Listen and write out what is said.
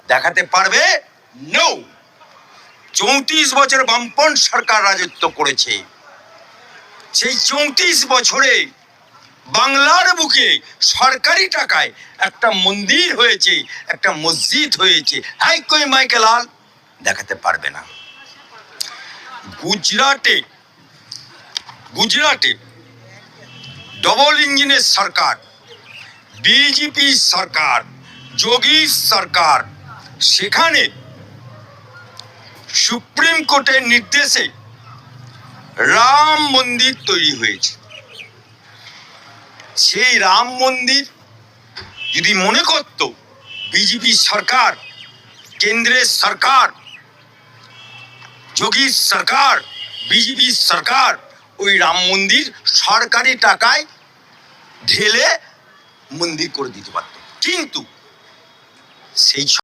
দেখাতে পারবে? নো। 34 বছর বামপন সরকার রাজত্ব করেছে। সেই 34 বছরে বাংলার বুকে সরকারি টাকায় একটা মন্দির হয়েছে, একটা মসজিদ হয়েছে, হ্যাঁ কই মাইকেলাল দেখাতে পারবে না। গুজরাটে ডবল ইঞ্জিনের সরকার, বিজেপি সরকার, যোগী সরকার, সেখানে সুপ্রিম কোর্টের নির্দেশে রাম মন্দির তৈরি হয়েছে। সেই রাম মন্দির যদি মনে করত বিজেপি সরকার, কেন্দ্রের সরকার, যোগী সরকার, বিজেপি সরকার ওই রাম মন্দির সরকারি টাকায় ঢেলে মন্দির করে দিতে পারত, কিন্তু সেই